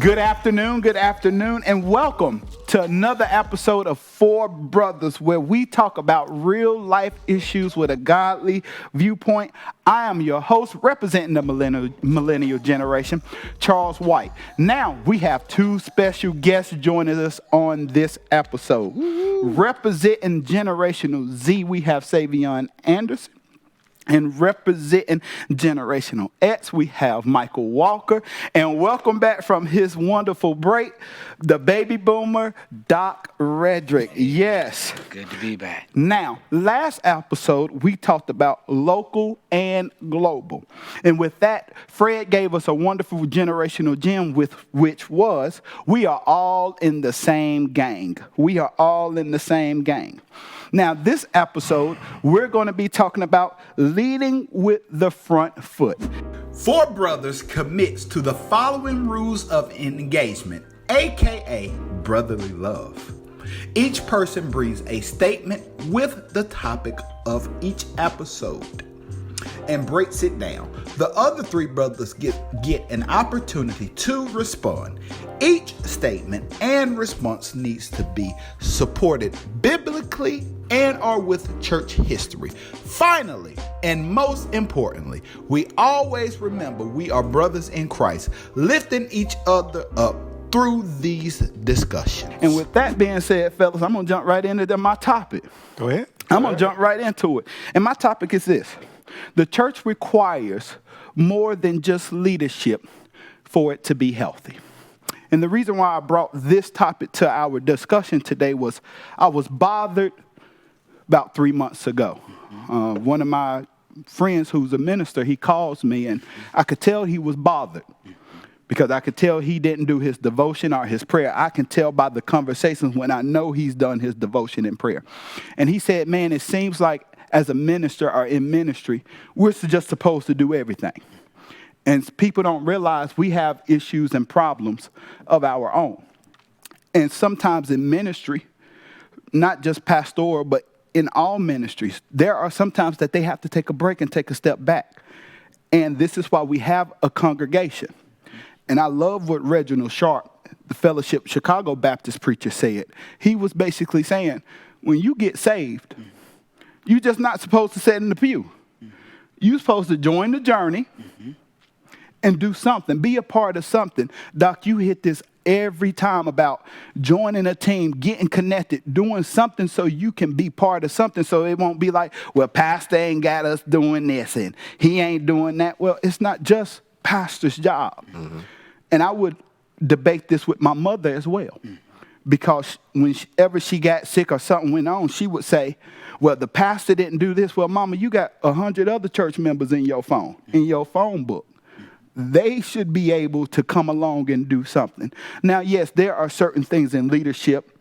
Good afternoon, and welcome to another episode of Four Brothers, where we talk about real life issues with a godly viewpoint. I am your host, representing the millennial generation, Charles White. Now, we have two special guests joining us on this episode. Representing Generational Z, we have Savion Anderson. And representing Generational X, we have Michael Walker. And welcome back from his wonderful break, the baby boomer, Doc Rhedrick. Yes. Good to be back. Now, last episode, we talked about local and global. And with that, Fred gave us a wonderful generational gem, which was, we are all in the same gang. We are all in the same gang. Now, this episode, we're going to be talking about leading with the front foot. Four Brothers commits to the following rules of engagement, aka brotherly love. Each person brings a statement with the topic of each episode and breaks it down. The other three brothers get an opportunity to respond. Each statement and response needs to be supported biblically and or with church history. Finally, and most importantly, we always remember we are brothers in Christ, lifting each other up through these discussions. And with that being said, fellas, I'm going to jump right into my topic. Go ahead. I'm going to jump right into it. And my topic is this. The church requires more than just leadership for it to be healthy. And the reason why I brought this topic to our discussion today was I was bothered about 3 months ago. One of my friends who's a minister, he calls me, and I could tell he was bothered because I could tell he didn't do his devotion or his prayer. I can tell by the conversations when I know he's done his devotion and prayer. And he said, man, it seems like as a minister or in ministry, we're just supposed to do everything. And people don't realize we have issues and problems of our own. And sometimes in ministry, not just pastoral, but in all ministries, there are sometimes that they have to take a break and take a step back. And this is why we have a congregation. And I love what Reginald Sharp, the Fellowship Chicago Baptist preacher, said. He was basically saying, when you get saved, you're just not supposed to sit in the pew. You're supposed to join the journey and do something, be a part of something. Doc, you hit this every time about joining a team, getting connected, doing something so you can be part of something, so it won't be like, well, pastor ain't got us doing this and he ain't doing that. Well, it's not just pastor's job. And I would debate this with my mother as well, because whenever she got sick or something went on, she would say, well, the pastor didn't do this. Well, mama, you got 100 other church members in your phone book. They should be able to come along and do something. Now, yes, there are certain things in leadership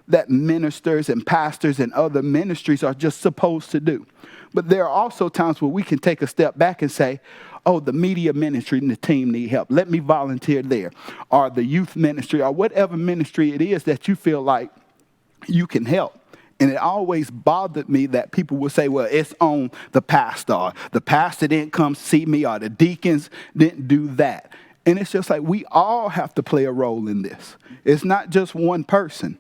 that ministers and pastors and other ministries are just supposed to do. But there are also times where we can take a step back and say, oh, the media ministry and the team need help. Let me volunteer there. Or the youth ministry, or whatever ministry it is that you feel like you can help. And it always bothered me that people would say, well, it's on the pastor, or the pastor didn't come see me, or the deacons didn't do that. And it's just like we all have to play a role in this. It's not just one person.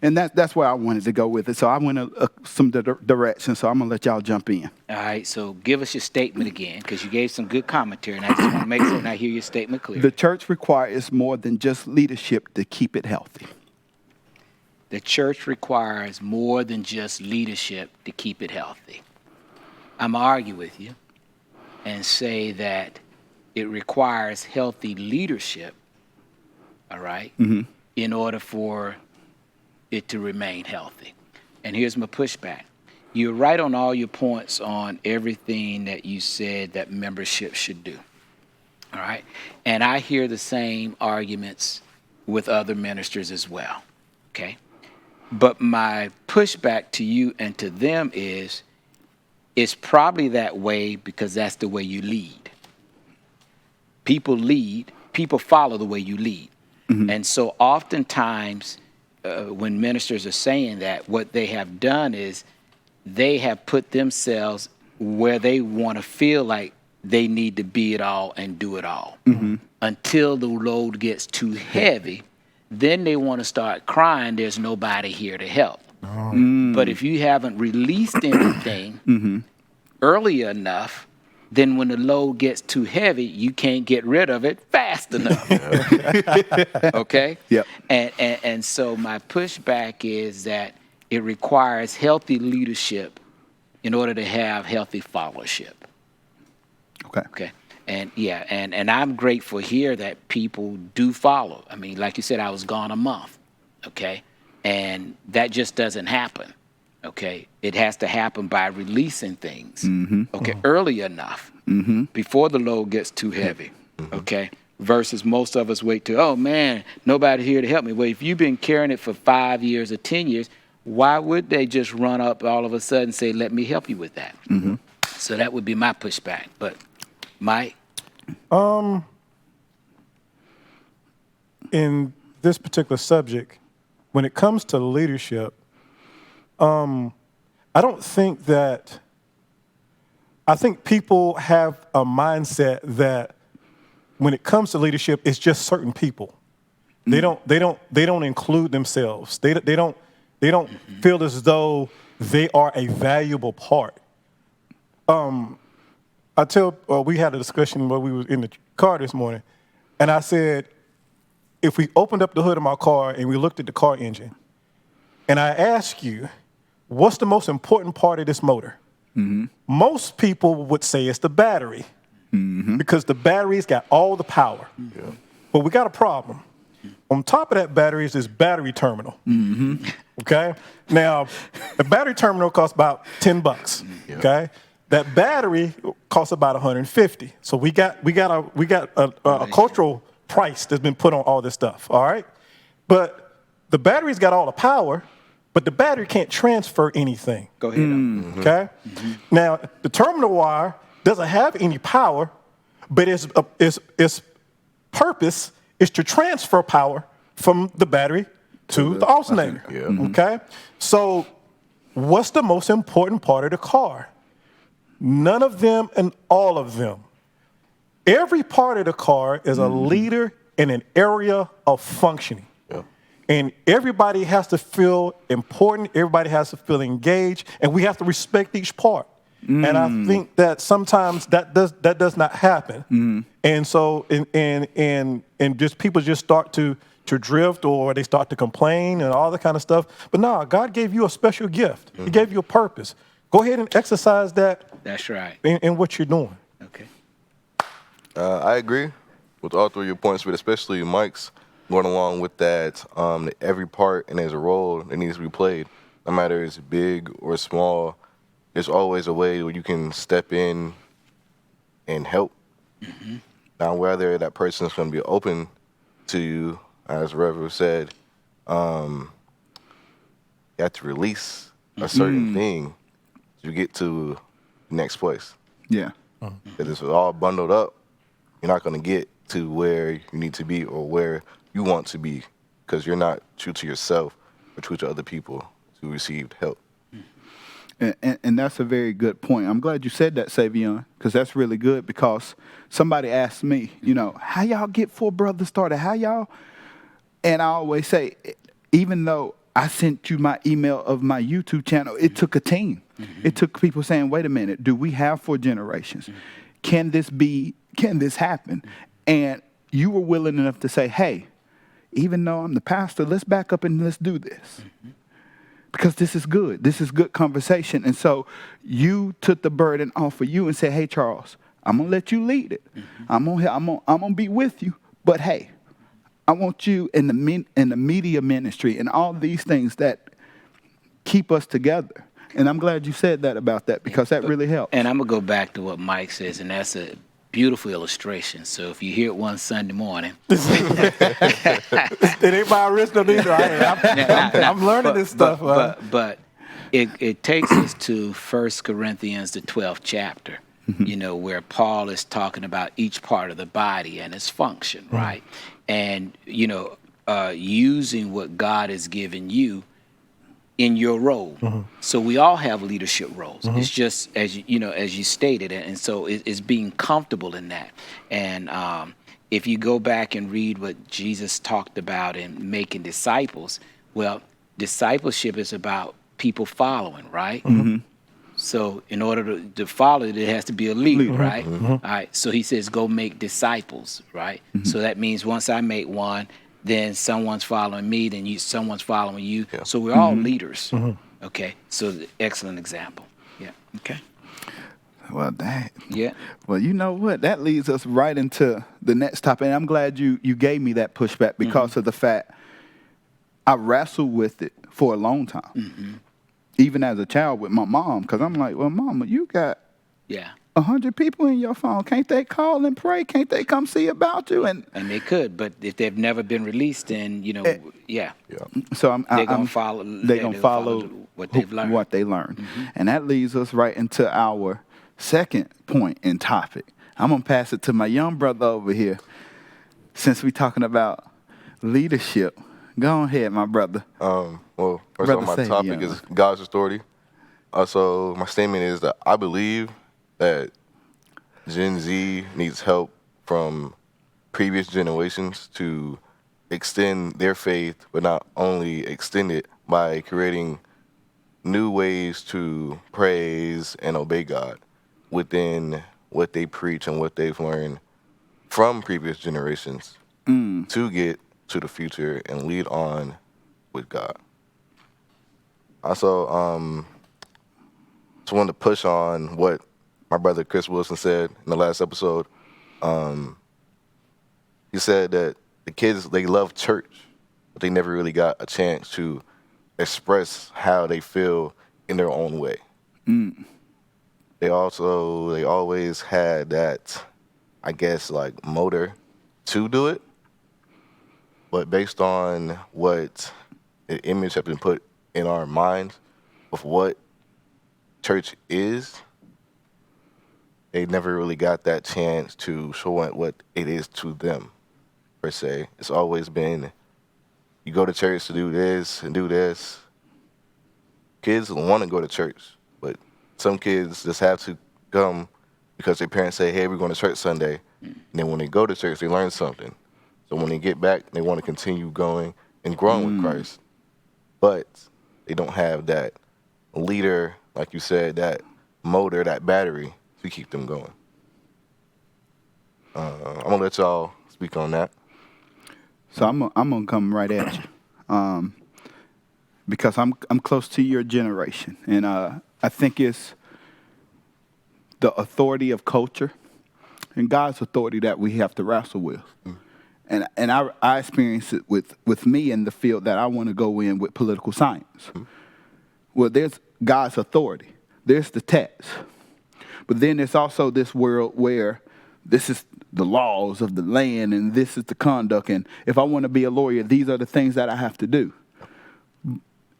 And that's where I wanted to go with it. So I went some direction, so I'm going to let y'all jump in. All right, so give us your statement again, because you gave some good commentary, and I just want to make sure I hear your statement clearly. The church requires more than just leadership to keep it healthy. The church requires more than just leadership to keep it healthy. I'm going to argue with you and say that it requires healthy leadership, all right, in order for it to remain healthy. And here's my pushback. You're right on all your points on everything that you said that membership should do, all right? And I hear the same arguments with other ministers as well, okay? But my pushback to you and to them is, it's probably that way because that's the way you lead. People lead, people follow the way you lead. And so oftentimes when ministers are saying that, what they have done is they have put themselves where they want to feel like they need to be it all and do it all. Until the load gets too heavy, then they want to start crying, there's nobody here to help. But if you haven't released anything early enough, then when the load gets too heavy, you can't get rid of it fast enough. Okay? Yep. And so my pushback is that it requires healthy leadership in order to have healthy followership. Okay. Okay. And yeah, and I'm grateful here that people do follow. I mean, like you said, I was gone a month. Okay. And that just doesn't happen. Okay. It has to happen by releasing things. Okay. Early enough before the load gets too heavy. Okay. Versus most of us wait till, oh man, nobody here to help me. Well, if you've been carrying it for 5 years or 10 years, why would they just run up all of a sudden and say, let me help you with that? So that would be my pushback. But Mike? In this particular subject, when it comes to leadership, I think people have a mindset that when it comes to leadership, it's just certain people. They don't include themselves. They don't feel as though they are a valuable part. We had a discussion where we were in the car this morning, and I said, if we opened up the hood of my car and we looked at the car engine, and I asked you, what's the most important part of this motor? Most people would say it's the battery, because the battery's got all the power. But we got a problem. On top of that battery is this battery terminal. Okay? Now, the battery terminal costs about $10. Okay? That battery costs about $150. So we got a cultural price that's been put on all this stuff. All right? But the battery's got all the power, but the battery can't transfer anything. Go ahead. Okay? Now, the terminal wire doesn't have any power, but its purpose is to transfer power from the battery to the alternator. Okay? So what's the most important part of the car? None of them and all of them. Every part of the car is a leader in an area of functioning. And everybody has to feel important. Everybody has to feel engaged. And we have to respect each part. And I think that sometimes that does not happen. And so and just people just start to drift, or they start to complain and all that kind of stuff. But no, God gave you a special gift. He gave you a purpose. Go ahead and exercise that. That's right. In what you're doing. Okay. I agree with all three of your points, but especially Mike's, going along with that, every part and there's a role that needs to be played. No matter if it's big or small, there's always a way where you can step in and help. Now, whether that person is going to be open to you, as Reverend said, you have to release a certain thing to get to the next place. Yeah. If it's all bundled up, you're not going to get to where you need to be or where you want to be, because you're not true to yourself or true to other people who received help. And that's a very good point. I'm glad you said that, Savion, because that's really good, because somebody asked me, how y'all get 4 brothers started? How y'all? And I always say, even though I sent you my email of my YouTube channel, it took a team. It took people saying, wait a minute, do we have 4 generations? Can this happen? And you were willing enough to say, hey, even though I'm the pastor, let's back up and let's do this. Because this is good. This is good conversation. And so you took the burden off of you and said, hey, Charles, I'm going to let you lead it. I'm gonna be with you. But hey, I want you in the media ministry and all these things that keep us together. And I'm glad you said that about that, because that really helps. And I'm going to go back to what Mike says, and that's a beautiful illustration. So if you hear it one Sunday morning. It ain't my original either. I'm learning this stuff. But it takes us to 1 Corinthians, the 12th chapter, where Paul is talking about each part of the body and its function, right? And, using what God has given you in your role. So we all have leadership roles. It's just as as you stated, and so it's being comfortable in that. And if you go back and read what Jesus talked about in making disciples, well, discipleship is about people following, right? So in order to follow it, it has to be a leader, right? All right. So he says, go make disciples, right? So that means once I make one, then someone's following me, then someone's following you. Yeah. So we're all leaders. Okay. So excellent example. Yeah. Okay. Well, Yeah. well, you know what? That leads us right into the next topic. And I'm glad you gave me that pushback because of the fact I wrestled with it for a long time, even as a child with my mom, because I'm like, well, Mama, you got Yeah. 100 people in your phone. Can't they call and pray? Can't they come see about you? And And they could, but if they've never been released, then yeah, so they're gonna follow. They're gonna follow what they've learned. What they learned, and that leads us right into our second point and topic. I'm gonna pass it to my young brother over here, since we're talking about leadership. Go ahead, my brother. Well, first Brother of all, my Savion. topic is God's authority. So my statement is that I believe that Gen Z needs help from previous generations to extend their faith, but not only extend it by creating new ways to praise and obey God within what they preach and what they've learned from previous generations to get to the future and lead on with God. Also, just wanted to push on what my brother Chris Wilson said in the last episode. He said that the kids, they love church, but they never really got a chance to express how they feel in their own way. They always had that, I guess, like motor to do it, but based on what the image has been put in our minds of what church is, they never really got that chance to show what it is to them, per se. It's always been, you go to church to do this and do this. Kids want to go to church, but some kids just have to come because their parents say, hey, we're going to church Sunday. And then when they go to church, they learn something. So when they get back, they want to continue going and growing with Christ. But they don't have that leader, like you said, that motor, that battery to keep them going. I'm going to let y'all speak on that. So I'm gonna come right at you, because I'm close to your generation, and I think it's the authority of culture and God's authority that we have to wrestle with. And I experience it with me in the field that I want to go in with political science. Well, there's God's authority. There's the text. But then there's also this world where this is the laws of the land and this is the conduct. And if I want to be a lawyer, these are the things that I have to do.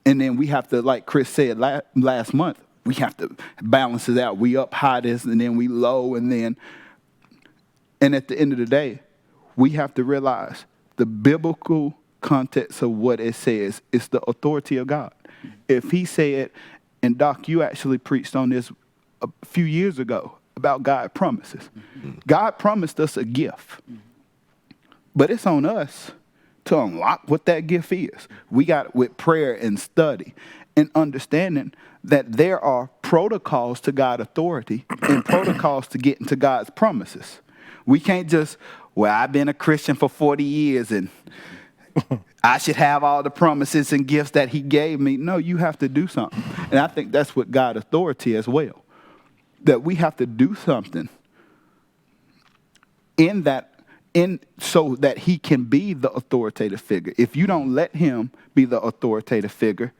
And then we have to, like Chris said last month, we have to balance it out. We up high this and then we low and at the end of the day, we have to realize the biblical context of what it says is the authority of God. If he said, and Doc, you actually preached on this a few years ago about God promises. God promised us a gift, but it's on us to unlock what that gift is. We got it with prayer and study and understanding that there are protocols to God's authority and protocols to get into God's promises. We can't just, well, I've been a Christian for 40 years and I should have all the promises and gifts that he gave me. No, you have to do something. And I think that's what God's authority as well. That we have to do something so that he can be the authoritative figure. If you don't let him be the authoritative figure,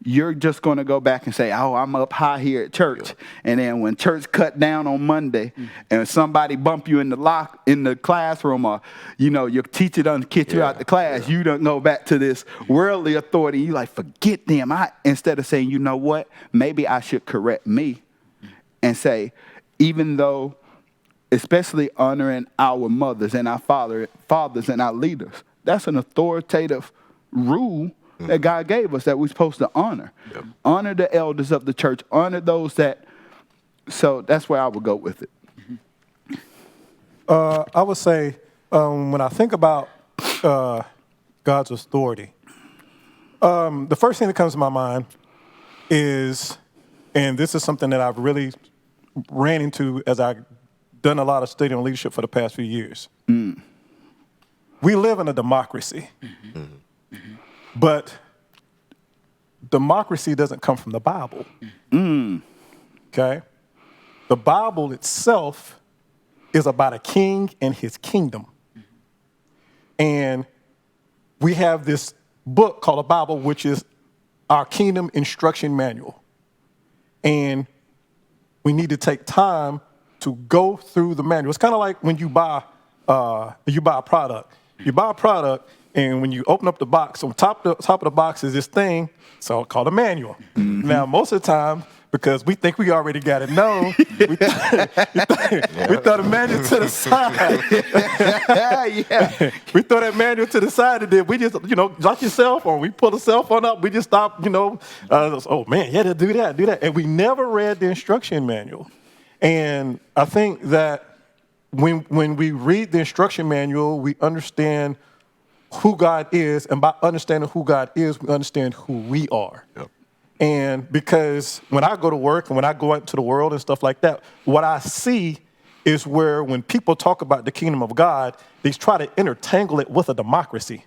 you're just going to go back and say, oh, I'm up high here at church. And then when church cut down on Monday and somebody bump you in the classroom or, your teacher done kick you out the class, you don't go back to this worldly authority. You like, forget them. Instead of saying, you know what, maybe I should correct me and say, even though, especially honoring our mothers and our fathers and our leaders, that's an authoritative rule that God gave us that we're supposed to honor. Yep. Honor the elders of the church. Honor those that. So that's where I would go with it. I would say when I think about God's authority, the first thing that comes to my mind is, and this is something that I've really ran into as I've done a lot of study on leadership for the past few years. We live in a democracy, but democracy doesn't come from the Bible. Okay? The Bible itself is about a king and his kingdom. And we have this book called the Bible, which is our kingdom instruction manual. And we need to take time to go through the manual. It's kind of like when you buy a product. You buy a product, and when you open up the box, on top of the box is this thing called a manual. Now, most of the time, because we think we already got it known, we throw the manual to the side. We throw that manual to the side, and then we just, like your cell phone. We pull the cell phone up, we just stop, oh man, yeah, do that. And we never read the instruction manual. And I think that when we read the instruction manual, we understand who God is, and by understanding who God is, we understand who we are. Yep. And because when I go to work and when I go out to the world and stuff like that, what I see is where when people talk about the kingdom of God, they try to intertangle it with a democracy.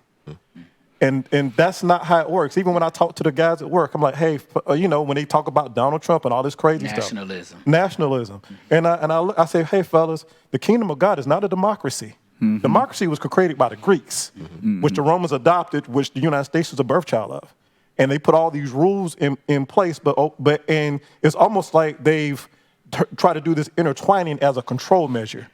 And that's not how it works. Even when I talk to the guys at work, I'm like, hey, when they talk about Donald Trump and all this crazy stuff. Nationalism. And I say, hey, fellas, the kingdom of God is not a democracy. Democracy was created by the Greeks, which the Romans adopted, which the United States was a birth child of. And they put all these rules in place, but it's almost like they've tried to do this intertwining as a control measure.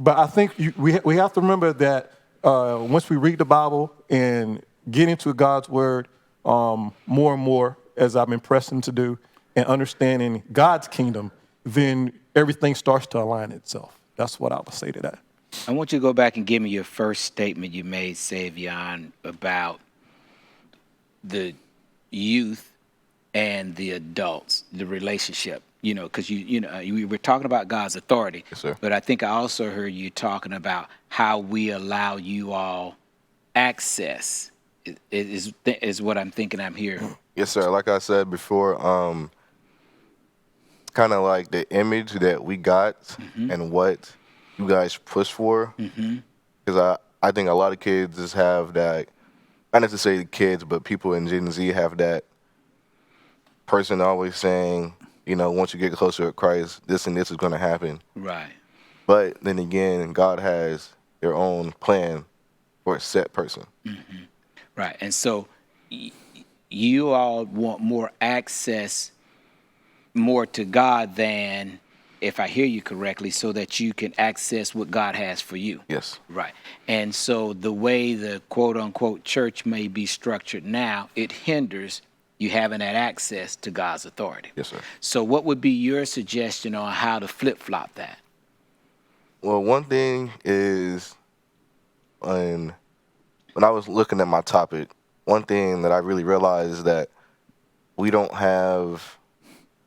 But I think we have to remember that once we read the Bible and get into God's word more and more, as I've been pressing to do, and understanding God's kingdom, then everything starts to align itself. That's what I would say to that. I want you to go back and give me your first statement you made, Savion, about the youth and the adults, the relationship. Because you were talking about God's authority. Yes, sir. But I think I also heard you talking about how we allow you all access. Is what I'm thinking I'm hearing. Yes, sir. Like I said before, kind of like the image that we got and what you guys push for. Because I think a lot of kids just have that, not necessarily kids, but people in Gen Z have that person always saying, once you get closer to Christ, this and this is going to happen. Right. But then again, God has their own plan for a set person. Right. And so you all want more access, more to God than, if I hear you correctly, so that you can access what God has for you. Yes. Right. And so the way the quote-unquote church may be structured now, it hinders you having that access to God's authority. Yes, sir. So what would be your suggestion on how to flip-flop that? Well, one thing is, when I was looking at my topic, one thing that I really realized is that we don't have,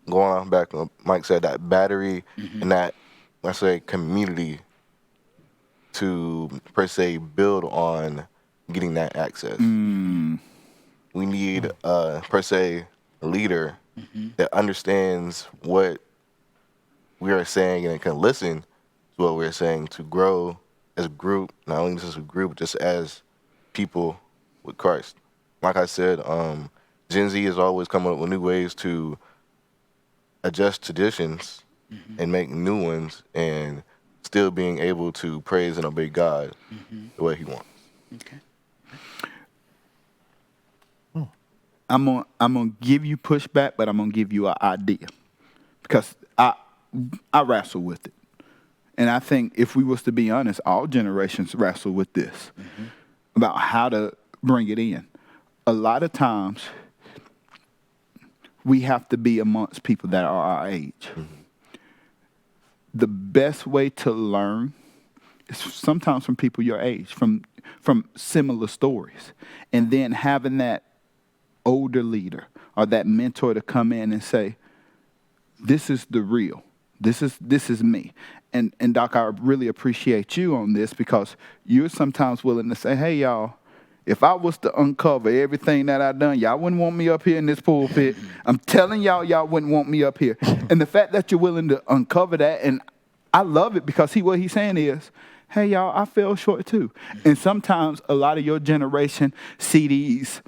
going on back to what Mike said, that battery and that, let's say, community to, per se, build on getting that access. We need, per se, a leader that understands what we are saying and can listen to what we're saying to grow as a group, not only just as a group, just as people with Christ. Like I said, Gen Z is always coming up with new ways to adjust traditions and make new ones, and still being able to praise and obey God the way He wants. Okay. I'm gonna give you pushback, but I'm gonna give you an idea, because I wrestle with it, and I think if we was to be honest, all generations wrestle with this about how to bring it in. A lot of times, we have to be amongst people that are our age. The best way to learn sometimes from people your age, from similar stories. And then having that older leader or that mentor to come in and say, this is the real. This is me. And Doc, I really appreciate you on this because you're sometimes willing to say, hey, y'all, if I was to uncover everything that I've done, y'all wouldn't want me up here in this pulpit. I'm telling y'all wouldn't want me up here. And the fact that you're willing to uncover that, and I love it because what he's saying is, hey, y'all, I fell short too. And sometimes a lot of your generation see these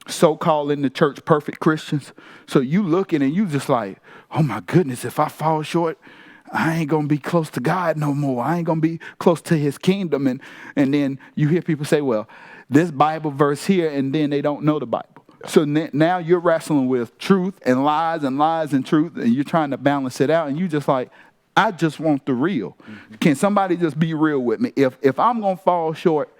so-called in the church perfect Christians. So you looking and you just like, oh my goodness, if I fall short, I ain't going to be close to God no more. I ain't going to be close to his kingdom. And then you hear people say, well, this Bible verse here, and then they don't know the Bible. So now you're wrestling with truth and lies and truth, and you're trying to balance it out. And you just like, I just want the real. Mm-hmm. Can somebody just be real with me? If I'm going to fall short,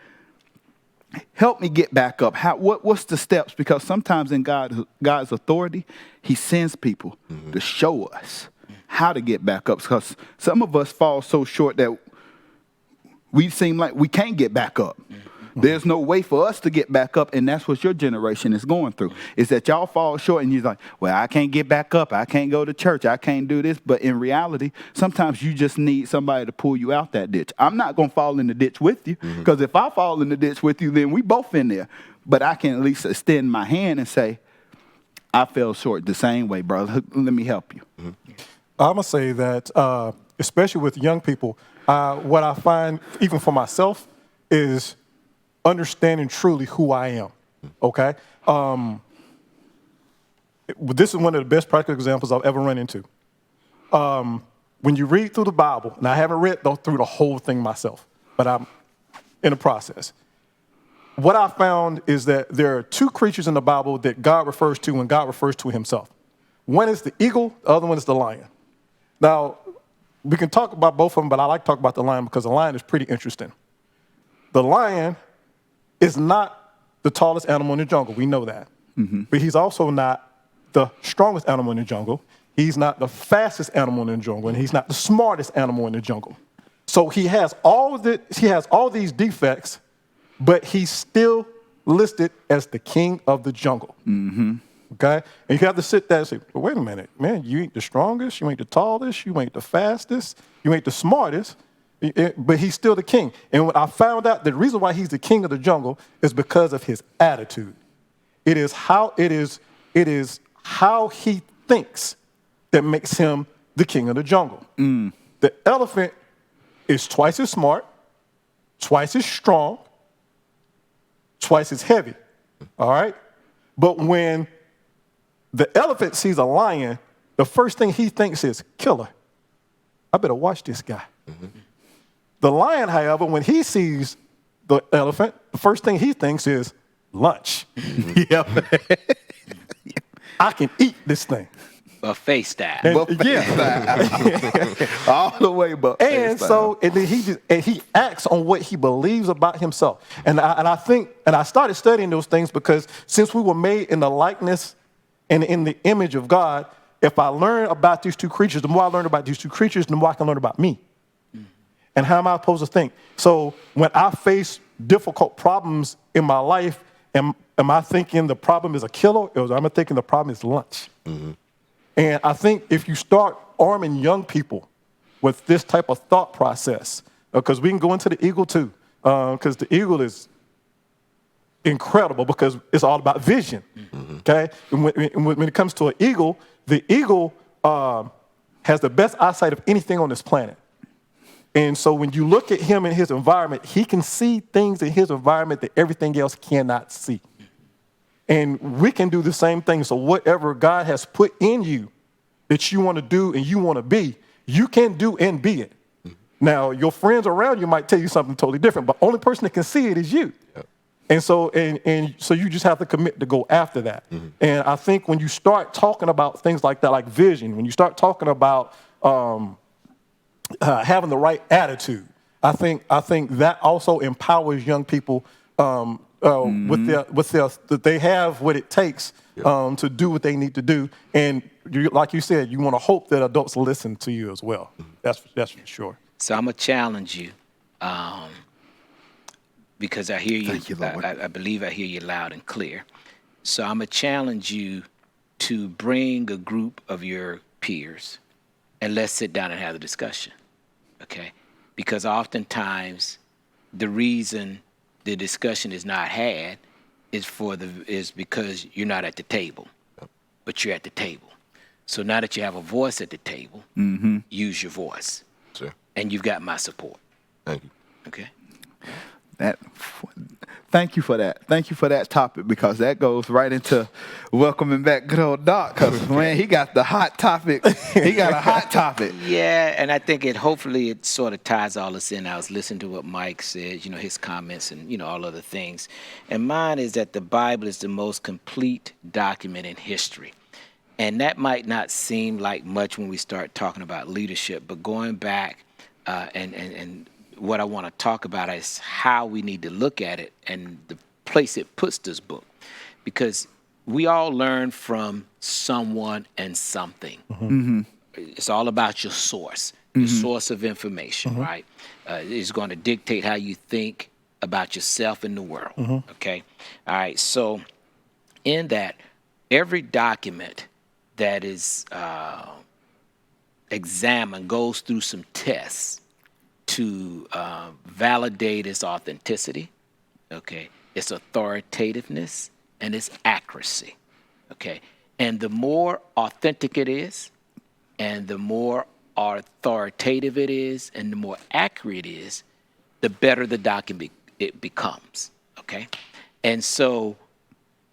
help me get back up. What's the steps? Because sometimes in God's authority, he sends people to show us how to get back up. Because some of us fall so short that we seem like we can't get back up. There's no way for us to get back up, and that's what your generation is going through, is that y'all fall short, and you're like, well, I can't get back up. I can't go to church. I can't do this. But in reality, sometimes you just need somebody to pull you out that ditch. I'm not going to fall in the ditch with you, because if I fall in the ditch with you, then we both in there. But I can at least extend my hand and say, I fell short the same way, brother. Let me help you. I'm going to say that, especially with young people, what I find, even for myself, is understanding truly who I am, okay? This is one of the best practical examples I've ever run into. When you read through the Bible, and I haven't read through the whole thing myself, but I'm in the process. What I found is that there are two creatures in the Bible that God refers to when God refers to himself. One is the eagle, the other one is the lion. Now, we can talk about both of them, but I like to talk about the lion because the lion is pretty interesting. The lion is not the tallest animal in the jungle. We know that. But he's also not the strongest animal in the jungle. He's not the fastest animal in the jungle, and he's not the smartest animal in the jungle. So he has all these defects, but he's still listed as the king of the jungle. Okay? And you have to sit there and say, well, wait a minute, man, you ain't the strongest, you ain't the tallest, you ain't the fastest, you ain't the smartest. But he's still the king. And when I found out the reason why he's the king of the jungle is because of his attitude. It is how he thinks that makes him the king of the jungle. The elephant is twice as smart, twice as strong, twice as heavy. All right? But when the elephant sees a lion, the first thing he thinks is, killer. I better watch this guy. The lion, however, when he sees the elephant, the first thing he thinks is lunch. I can eat this thing. Buffet style. All the way buffet style. And then he acts on what he believes about himself. And I started studying those things because since we were made in the likeness and in the image of God, if I learn about these two creatures, the more I learn about these two creatures, the more I can learn about me. And how am I supposed to think? So when I face difficult problems in my life, am I thinking the problem is a killer, or am I thinking the problem is lunch? And I think if you start arming young people with this type of thought process, because we can go into the eagle too, because the eagle is incredible because it's all about vision, okay? And when it comes to an eagle, the eagle has the best eyesight of anything on this planet. And so when you look at him in his environment, he can see things in his environment that everything else cannot see. And we can do the same thing. So whatever God has put in you that you want to do and you want to be, you can do and be it. Now, your friends around you might tell you something totally different, but the only person that can see it is you. And so you just have to commit to go after that. And I think when you start talking about things like that, like vision, when you start talking about having the right attitude, I think that also empowers young people that they have what it takes to do what they need to do. And like you said, you want to hope that adults listen to you as well. That's for sure. So I'm going to challenge you because I hear you. Thank you, Lord. I believe I hear you loud and clear. So I'm going to challenge you to bring a group of your peers and let's sit down and have the discussion, okay? Because oftentimes the reason the discussion is not had is because you're not at the table, but you're at the table. So now that you have a voice at the table, use your voice. Sure. And you've got my support. Thank you. Okay? Thank you for that. Thank you for that topic, because that goes right into welcoming back good old Doc. Because man, he got the hot topic. He got a hot topic. Yeah, and I think hopefully it sort of ties all this in. I was listening to what Mike said, his comments and, all other things. And mine is that the Bible is the most complete document in history. And that might not seem like much when we start talking about leadership, but going back and what I want to talk about is how we need to look at it and the place it puts this book. Because we all learn from someone and something. It's all about your source, your source of information, right? It's going to dictate how you think about yourself and the world, okay? All right, so in that, every document that is examined goes through some tests to validate its authenticity, okay, its authoritativeness, and its accuracy, okay? And the more authentic it is, and the more authoritative it is, and the more accurate it is, the better the document it becomes, okay? And so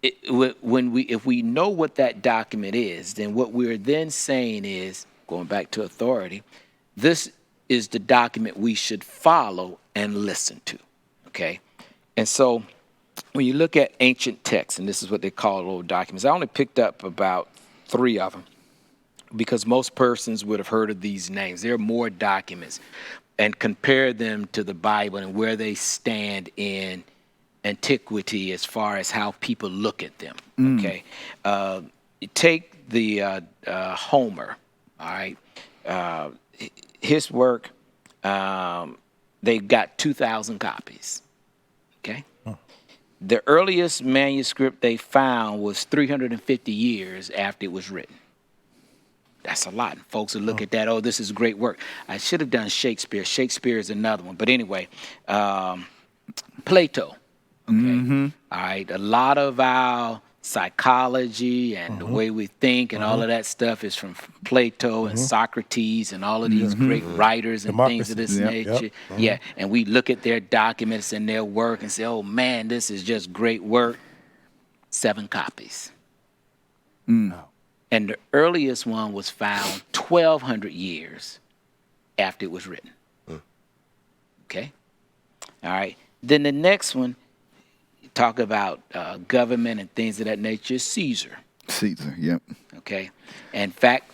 if we know what that document is, then what we're then saying is, going back to authority, this is the document we should follow and listen to, okay? And so when you look at ancient texts, and this is what they call old documents, I only picked up about 3 of them because most persons would have heard of these names. There are more documents, and compare them to the Bible and where they stand in antiquity as far as how people look at them, okay? You take the Homer, all right? His work, they've got 2,000 copies, okay? The earliest manuscript they found was 350 years after it was written. That's a lot. And folks will look at that, oh, this is great work. I should have done Shakespeare. Shakespeare is another one. But anyway, Plato, okay? All right, a lot of our psychology and the way we think and all of that stuff is from Plato and Socrates and all of these great writers and things of this nature. Yeah, and we look at their documents and their work and say, oh man, this is just great work. 7 copies. And the earliest one was found 1,200 years after it was written. Okay? All right. Then the next one, talk about government and things of that nature, Caesar. Caesar, yep. Okay. In fact,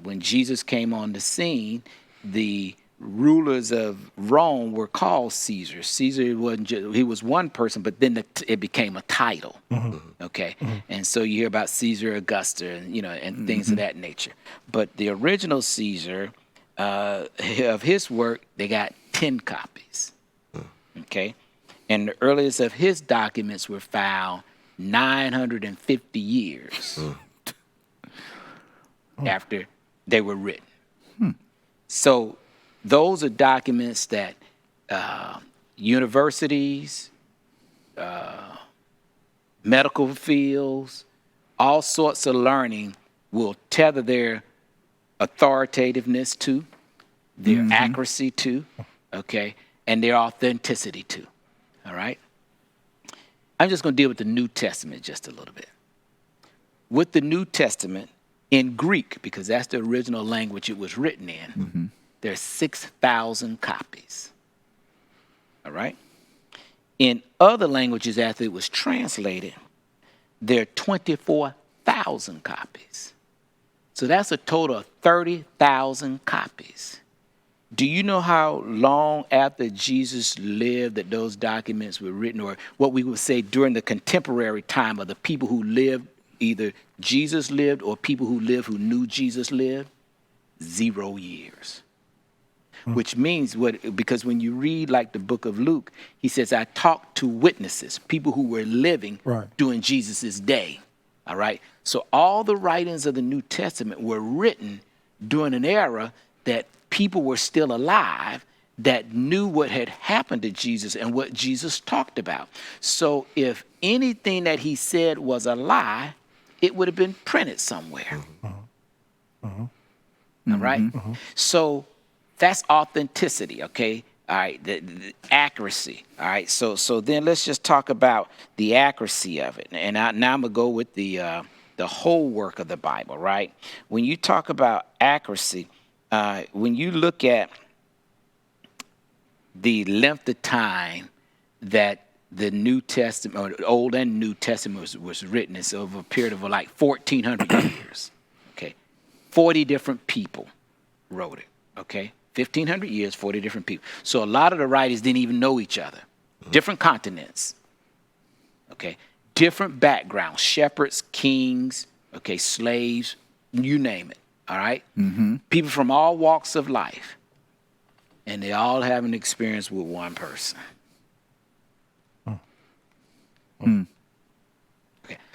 when Jesus came on the scene, the rulers of Rome were called Caesar. Caesar wasn't just, he was one person, but then it became a title. Okay. And so you hear about Caesar Augusta and, and things of that nature. But the original Caesar, of his work, they got 10 copies. Okay. And the earliest of his documents were found 950 years after they were written. So those are documents that universities, medical fields, all sorts of learning will tether their authoritativeness to, their accuracy to, okay, and their authenticity to. All right? I'm just going to deal with the New Testament just a little bit. With the New Testament, in Greek, because that's the original language it was written in, there's 6,000 copies. All right? In other languages, after it was translated, there are 24,000 copies. So that's a total of 30,000 copies. Do you know how long after Jesus lived that those documents were written, or what we would say during the contemporary time of the people who lived, either Jesus lived or people who lived who knew Jesus lived? 0 years. which means because when you read like the book of Luke, he says, I talked to witnesses, people who were living during Jesus's day. All right. So all the writings of the New Testament were written during an era that people were still alive that knew what had happened to Jesus and what Jesus talked about. So if anything that he said was a lie, it would have been printed somewhere. All right? So that's authenticity, okay? All right, the accuracy. All right, so then let's just talk about the accuracy of it. And now I'm gonna go with the whole work of the Bible, right? When you talk about accuracy, when you look at the length of time that the New Testament, or the Old and New Testament was written, it's over a period of like 1,400 years. Okay, 40 different people wrote it. Okay. 1,500 years, 40 different people. So a lot of the writers didn't even know each other. Different continents. Okay. Different backgrounds. Shepherds, kings, okay, slaves, you name it. All right? People from all walks of life. And they all have an experience with one person. Okay.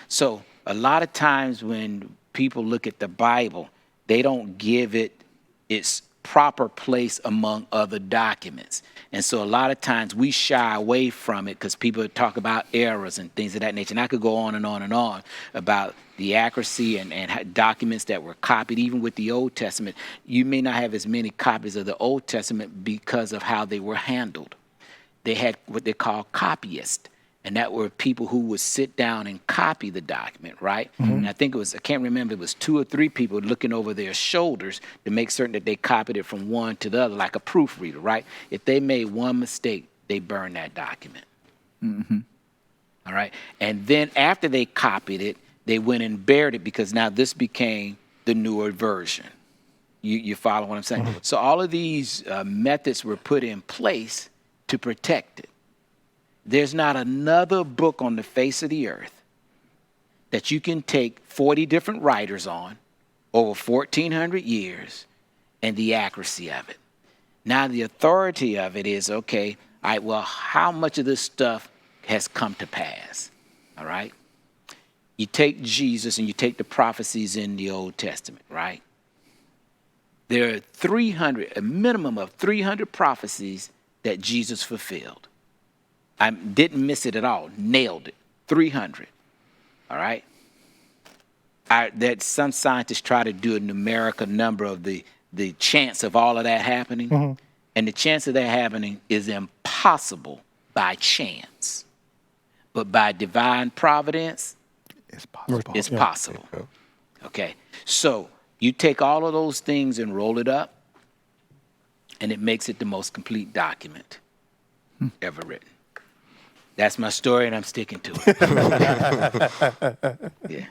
So a lot of times when people look at the Bible, they don't give it its proper place among other documents. And so a lot of times we shy away from it because people talk about errors and things of that nature. And I could go on and on and on about the accuracy and documents that were copied. Even with the Old Testament, you may not have as many copies of the Old Testament because of how they were handled. They had what they call copyists. And that were people who would sit down and copy the document, right? And I think I can't remember, it was 2 or 3 people looking over their shoulders to make certain that they copied it from one to the other, like a proofreader, right? If they made one mistake, they burned that document. All right? And then after they copied it, they went and buried it because now this became the newer version. You follow what I'm saying? So all of these methods were put in place to protect it. There's not another book on the face of the earth that you can take 40 different writers on over 1,400 years and the accuracy of it. Now, the authority of it is, okay, all right, well, how much of this stuff has come to pass? All right? You take Jesus and you take the prophecies in the Old Testament, right? There are a minimum of 300 prophecies that Jesus fulfilled. I didn't miss it at all. Nailed it. 300. All right? That some scientists try to do a numerical number of the chance of all of that happening. And the chance of that happening is impossible by chance. But by divine providence, It's possible. it's possible. Okay? So you take all of those things and roll it up, and it makes it the most complete document ever written. That's my story, and I'm sticking to it. Yeah.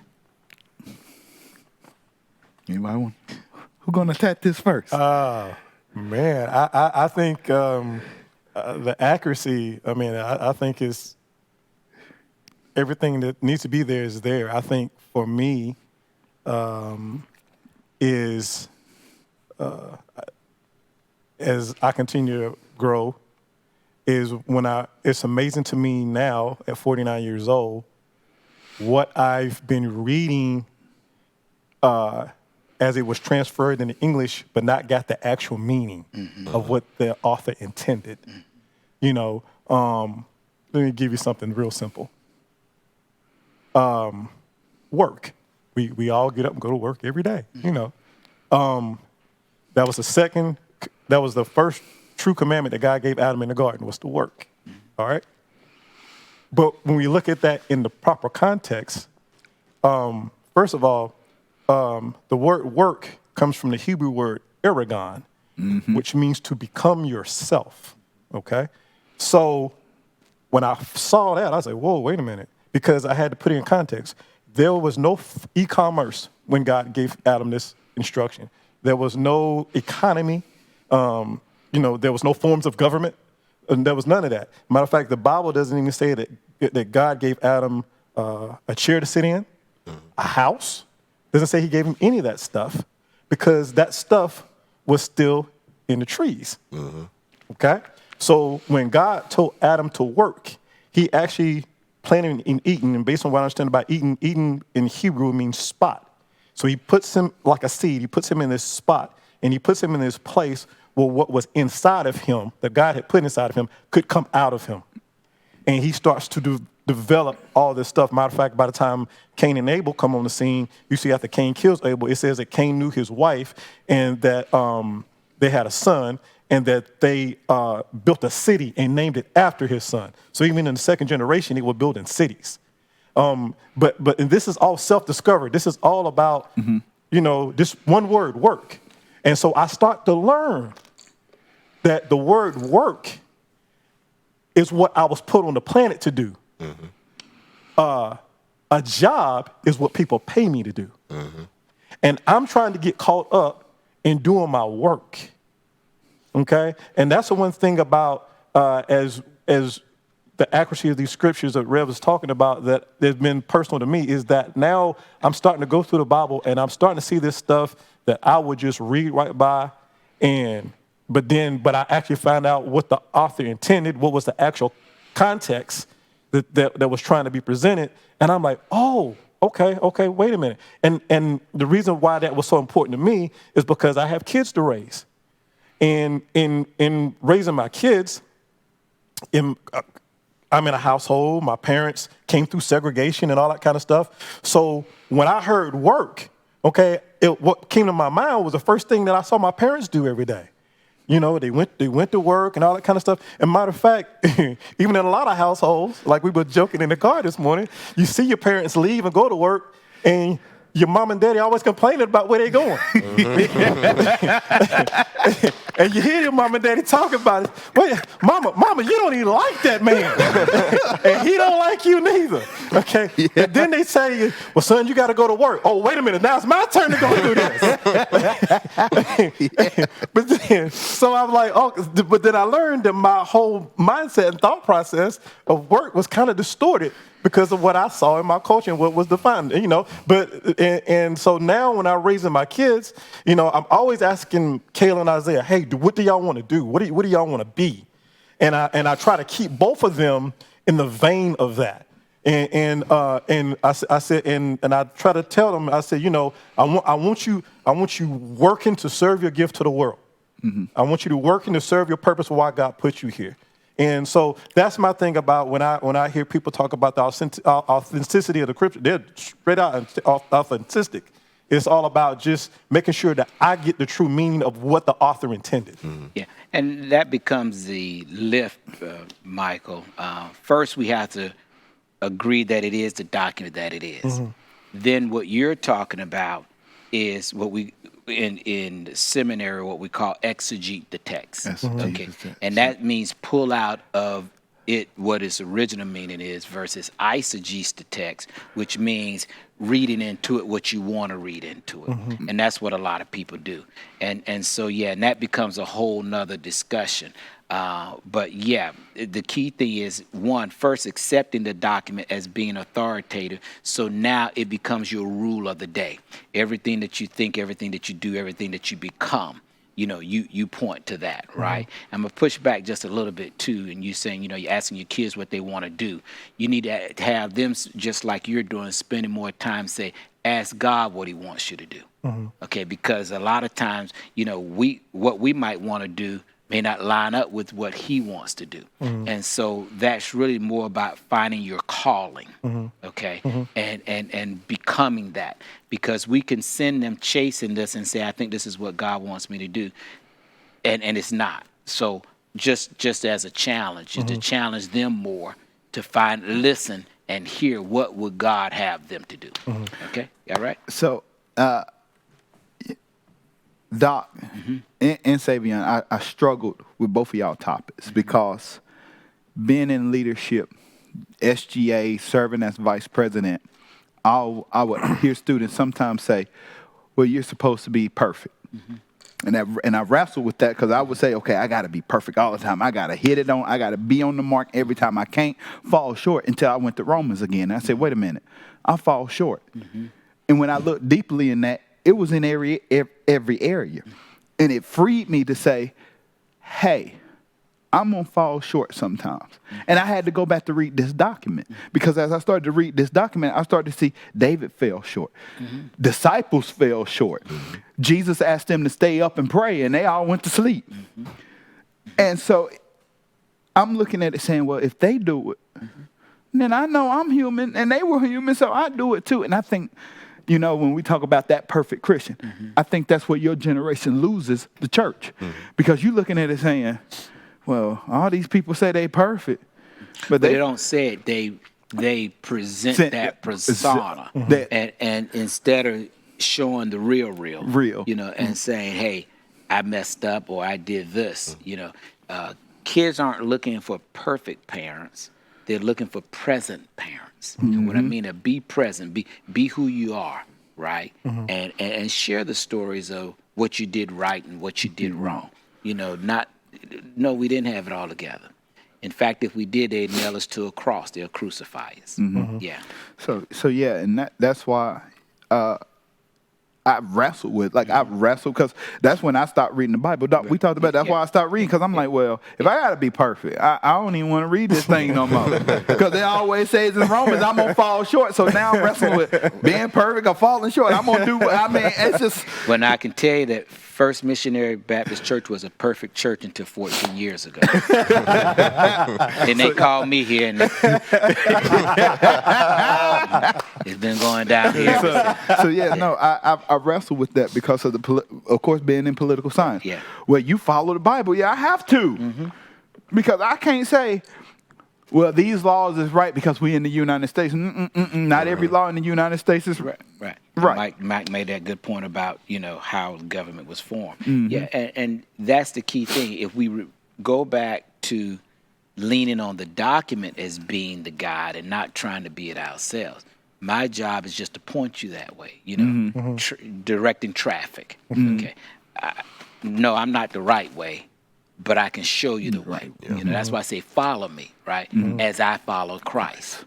Anybody want? Who's gonna attack this first? Man, I think the accuracy, I think is everything that needs to be there is there. I think for me is as I continue to grow, is it's amazing to me now at 49 years old, what I've been reading as it was transferred into English, but not got the actual meaning of what the author intended. You know, let me give you something real simple. Work. We all get up and go to work every day, you know. That was the first true commandment that God gave Adam in the garden, was to work. All right? But when we look at that in the proper context, first of all, the word work comes from the Hebrew word eragon, which means to become yourself. Okay? So when I saw that, I was like, whoa, wait a minute. Because I had to put it in context. There was no e-commerce when God gave Adam this instruction. There was no economy. There was no forms of government, and there was none of that. Matter of fact, the Bible doesn't even say that God gave Adam a chair to sit in, a house. Doesn't say he gave him any of that stuff, because that stuff was still in the trees. Okay? So when God told Adam to work, he actually planning in eating, and based on what I understand about eating in Hebrew means spot. So he puts him like a seed, he puts him in this spot, and he puts him in this place where what was inside of him, that God had put inside of him, could come out of him. And he starts to develop all this stuff. Matter of fact, by the time Cain and Abel come on the scene, you see after Cain kills Abel, it says that Cain knew his wife and that they had a son, and that they built a city and named it after his son. So even in the second generation, they were building cities. But and this is all self-discovery. This is all about, this one word, work. And so I start to learn that the word work is what I was put on the planet to do. A job is what people pay me to do. And I'm trying to get caught up in doing my work. Okay? And that's the one thing about as the accuracy of these scriptures that Rev is talking about that has been personal to me is that now I'm starting to go through the Bible and I'm starting to see this stuff that I would just read right by, but I actually found out what the author intended, what was the actual context that was trying to be presented, and I'm like, oh, okay, wait a minute. And the reason why that was so important to me is because I have kids to raise, and in raising my kids, I'm in a household. My parents came through segregation and all that kind of stuff. So when I heard work, what came to my mind was the first thing that I saw my parents do every day. They went to work and all that kind of stuff. And matter of fact, even in a lot of households, like we were joking in the car this morning, you see your parents leave and go to work, and your mom and daddy always complaining about where they're going. And you hear your mom and daddy talking about it. Wait, mama, you don't even like that man. And he don't like you neither. Okay? Yeah. And then they say, well, son, you got to go to work. Oh, wait a minute. Now it's my turn to go do this. But then, so I'm like, but then I learned that my whole mindset and thought process of work was kind of distorted because of what I saw in my culture and what was defined, and so now when I'm raising my kids, I'm always asking Kayla and Isaiah, hey, what do y'all want to do? What do y'all want to be? And I try to keep both of them in the vein of that. And I said, and I try to tell them, I said, I want you working to serve your gift to the world. I want you to working to serve your purpose for why God put you here. And so that's my thing about when I hear people talk about the authenticity of the scripture. They're straight out authentic. It's all about just making sure that I get the true meaning of what the author intended. Yeah, and that becomes the lift, Michael. First, we have to agree that it is the document that it is. Then what you're talking about is what we in seminary what we call exegete the text. Okay, and that means pull out of it what its original meaning is versus eisegete the text, which means reading into it what you want to read into it. And that's what a lot of people do. And so and that becomes a whole nother discussion. But the key thing is, first accepting the document as being authoritative. So now it becomes your rule of the day. Everything that you think, everything that you do, everything that you become, you point to that, right? I'm going to push back just a little bit too. And you saying, you're asking your kids what they want to do. You need to have them, just like you're doing, spending more time, say, ask God what he wants you to do. Okay, because a lot of times, what we might want to do may not line up with what he wants to do. And so that's really more about finding your calling, okay, and becoming that. Because we can send them chasing this and say, I think this is what God wants me to do, and it's not. So just as a challenge, to challenge them more to listen, and hear what would God have them to do. Okay, all right? So, Doc and Savion, I struggled with both of y'all topics because being in leadership, SGA, serving as vice president, I would hear students sometimes say, well, you're supposed to be perfect. And I wrestled with that because I would say, okay, I got to be perfect all the time. I got to hit it on. I got to be on the mark every time. I can't fall short until I went to Romans again. And I said, wait a minute, I fall short. And when I looked deeply in that, it was in every area. And it freed me to say, hey, I'm going to fall short sometimes. And I had to go back to read this document because as I started to read this document, I started to see David fell short. Disciples fell short. Jesus asked them to stay up and pray, and they all went to sleep. And so I'm looking at it saying, well, if they do it, then I know I'm human, and they were human, so I do it too. And I think, you know, when we talk about that perfect Christian, I think that's where your generation loses the church. Because you're looking at it saying, well, all these people say they perfect, but they don't say it. They present that persona, and instead of showing the real, you know, and saying, "Hey, I messed up," or "I did this." You know, kids aren't looking for perfect parents; they're looking for present parents. And what I mean is, be present, be who you are, right, and share the stories of what you did right and what you did wrong. You know, No, we didn't have it all together. In fact, if we did, they'd nail us to a cross. They'll crucify us. Yeah. So yeah, and that's why I wrestled with, because that's when I stopped reading the Bible. We talked about that's why I stopped reading, because I'm like, well, if I got to be perfect, I don't even want to read this thing no more. Because it always says in Romans, I'm going to fall short. So now I'm wrestling with being perfect or falling short. I'm going to do what, I mean, it's just. Well, I can tell you that First Missionary Baptist Church was a perfect church until 14 years ago. Then they called me here, and it's been going down here. So yeah, no, I wrestle with that because of of course, being in political science. Yeah. Well, you follow the Bible. Yeah, I have to. Because I can't say, well, these laws is right because we in the United States. Not every law in the United States is right. Right. Mike made that good point about, you know, how the government was formed. Yeah, and that's the key thing. If we go back to leaning on the document as being the guide and not trying to be it ourselves, my job is just to point you that way, you know, directing traffic. Okay. No, I'm not the right way, but I can show you the way. You know, that's why I say follow me, right? As I follow Christ.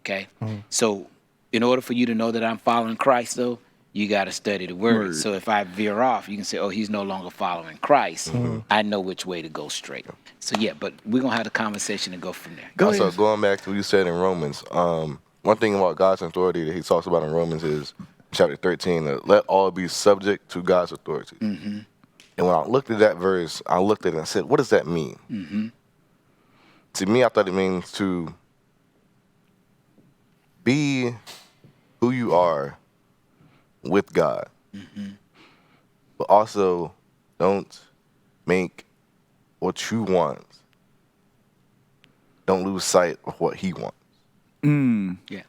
Okay? So in order for you to know that I'm following Christ, though, you got to study the word. So if I veer off, you can say, oh, he's no longer following Christ. I know which way to go straight. So, yeah, but we're going to have a conversation and go from there. Also, going back to what you said in Romans, one thing about God's authority that he talks about in Romans is chapter 13, that let all be subject to God's authority. And when I looked at that verse, I looked at it and said, what does that mean? To me, I thought it means to be who you are with God, but also don't make what you want. Don't lose sight of what he wants. Yeah.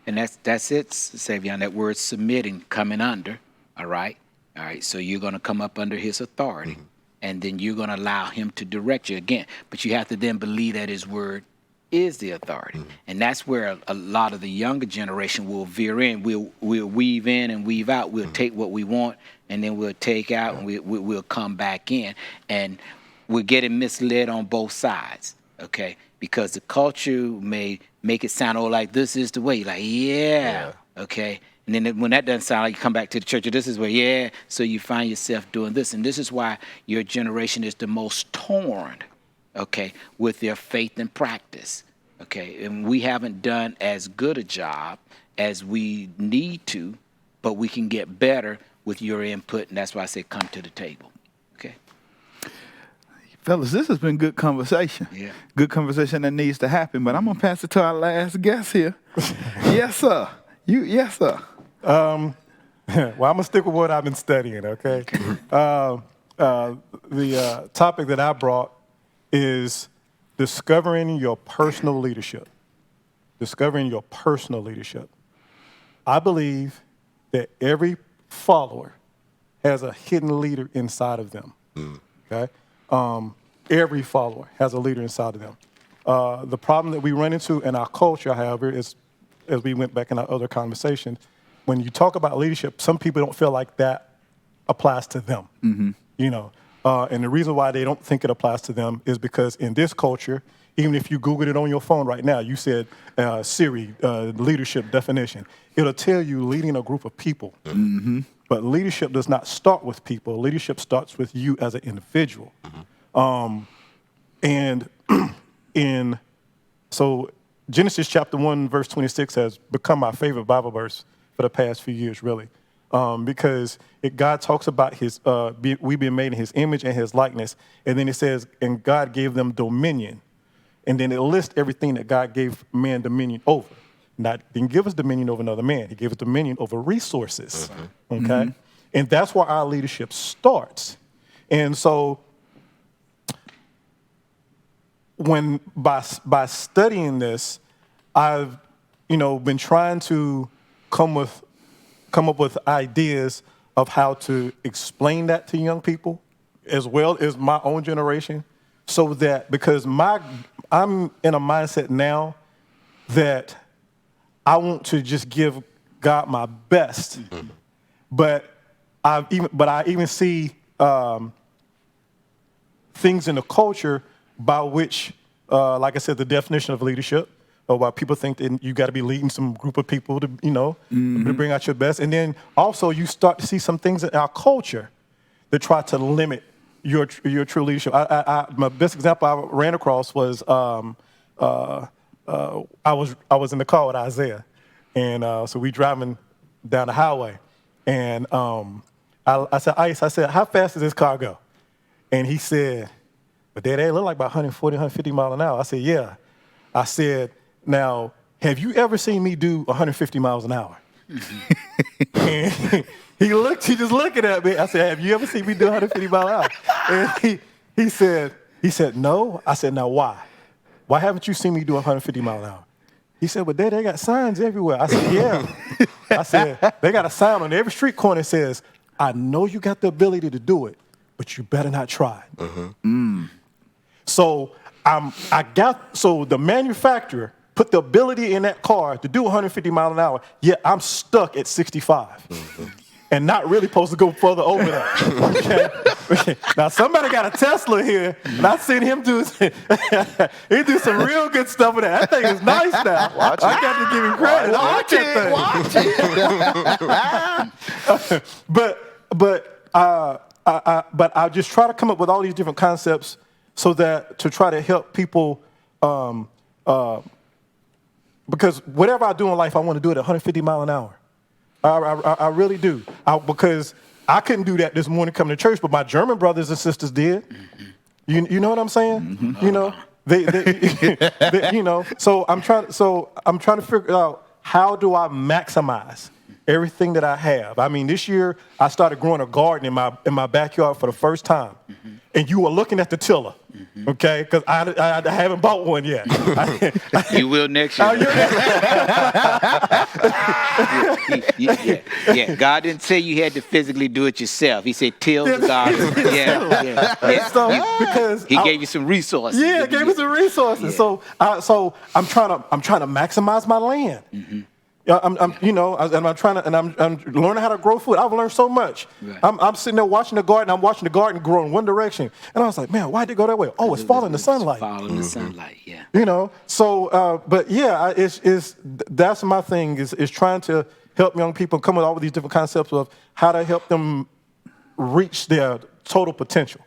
And that's it, Savion, that word submitting, coming under, all right? All right, so you're going to come up under his authority, and then you're going to allow him to direct you again. But you have to then believe that his word is the authority. And that's where a lot of the younger generation will veer in. We'll weave in and weave out. We'll take what we want, and then we'll take out, and we'll come back in. And we're getting misled on both sides, okay? Because the culture may make it sound, like this is the way. You're like, yeah, okay? And then when that doesn't sound like, you come back to the church, this is where, so you find yourself doing this. And this is why your generation is the most torn, okay, with their faith and practice, okay? And we haven't done as good a job as we need to, but we can get better with your input, and that's why I say come to the table, okay? Fellas, this has been good conversation. Yeah. Good conversation that needs to happen, but I'm going to pass it to our last guest here. Yes, sir. Yes, sir. Well, I'm going to stick with what I've been studying, okay? The topic that I brought is discovering your personal leadership. Discovering your personal leadership. I believe that every follower has a hidden leader inside of them, okay? Every follower has a leader inside of them. The problem that we run into in our culture, however, is, as we went back in our other conversation, when you talk about leadership, some people don't feel like that applies to them. You know, and the reason why they don't think it applies to them is because in this culture, even if you Googled it on your phone right now, you said Siri, leadership definition, it'll tell you leading a group of people. But leadership does not start with people. Leadership starts with you as an individual. So Genesis chapter 1, verse 26 has become my favorite Bible verse for the past few years, really. Because God talks about we've been made in his image and his likeness. And then it says, and God gave them dominion. And then it lists everything that God gave man dominion over. Didn't give us dominion over another man. He gave us dominion over resources. Okay? And that's where our leadership starts. And so by studying this, I've been trying to come up with ideas of how to explain that to young people as well as my own generation, so that because I'm in a mindset now that I want to just give God my best, but I even see things in the culture by which, like I said, the definition of leadership, or why people think that you got to be leading some group of people to, to bring out your best. And then also you start to see some things in our culture that try to limit your true leadership. My best example I ran across was I was in the car with Isaiah, and so we driving down the highway, and I said, Ice, how fast does this car go? And he said, but Dad, it looked like about 140, 150 miles an hour. I said, yeah. I said, now, have you ever seen me do 150 miles an hour? And he just looking at me. I said, have you ever seen me do 150 miles an hour? And he said, no. I said, now why? Why haven't you seen me do 150 miles an hour? He said, but Dad, they got signs everywhere. I said, yeah. I said, they got a sign on every street corner that says, I know you got the ability to do it, but you better not try. So the manufacturer put the ability in that car to do 150 miles an hour, yet I'm stuck at 65. And not really supposed to go further over that. Okay? Now, somebody got a Tesla here, and I've seen him do some real good stuff with that. That thing is nice now. I got to give him credit. Watch it. But I just try to come up with all these different concepts so that to try to help people, because whatever I do in life, I want to do it at 150 miles an hour. I really do. Because I couldn't do that this morning coming to church, but my German brothers and sisters did. You know what I'm saying? They So I'm trying to figure out, how do I maximize everything that I have? I mean, this year I started growing a garden in my backyard for the first time. And you were looking at the tiller, okay? Because I haven't bought one yet. You will next year. Yeah. God didn't say you had to physically do it yourself. He said till the garden. So, because he gave you some resources. Yeah, gave me some resources. Yeah. So I'm trying to maximize my land. I'm learning how to grow food. I've learned so much. Right. I'm sitting there watching the garden. I'm watching the garden grow in one direction, and I was like, man, why did it go that way? Oh, it's following the sunlight. Following the sunlight, yeah. That's my thing is trying to help young people come with all of these different concepts of how to help them reach their total potential.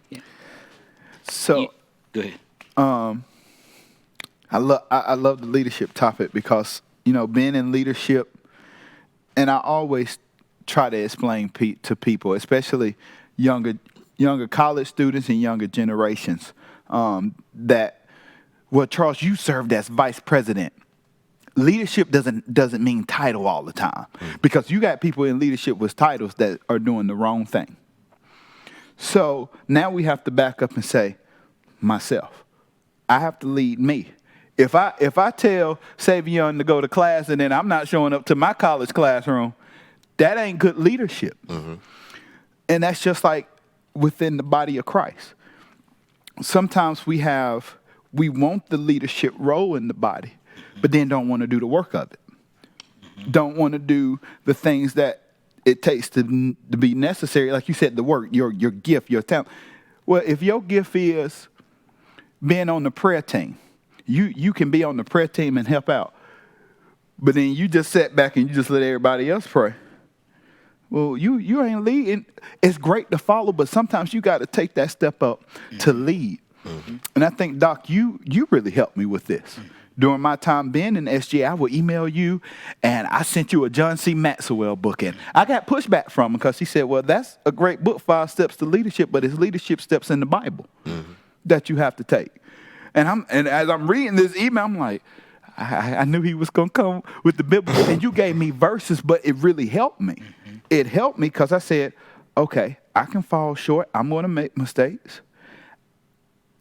Yeah. So, go ahead. I love the leadership topic because, being in leadership, and I always try to explain to people, especially younger college students and younger generations, that, well, Charles, you served as vice president. Leadership doesn't mean title all the time, because you got people in leadership with titles that are doing the wrong thing. So now we have to back up and say, myself, I have to lead me. If I tell Savion to go to class and then I'm not showing up to my college classroom, that ain't good leadership. And that's just like within the body of Christ. Sometimes we want the leadership role in the body, but then don't want to do the work of it. Don't want to do the things that it takes to be necessary. Like you said, the work, your gift, your talent. Well, if your gift is being on the prayer team, you can be on the prayer team and help out. But then you just sat back and you just let everybody else pray. well, you ain't leading. It's great to follow, but sometimes you got to take that step up to lead. And I think, Doc, you really helped me with this. During my time being in SG, I would email you, and I sent you a John C. Maxwell book, and I got pushback from him because he said, well, that's a great book, 5 Steps to Leadership, but it's leadership steps in the Bible that you have to take. And as I'm reading this email, I'm like, I knew he was going to come with the biblical, and you gave me verses, but it really helped me. It helped me because I said, okay, I can fall short. I'm going to make mistakes.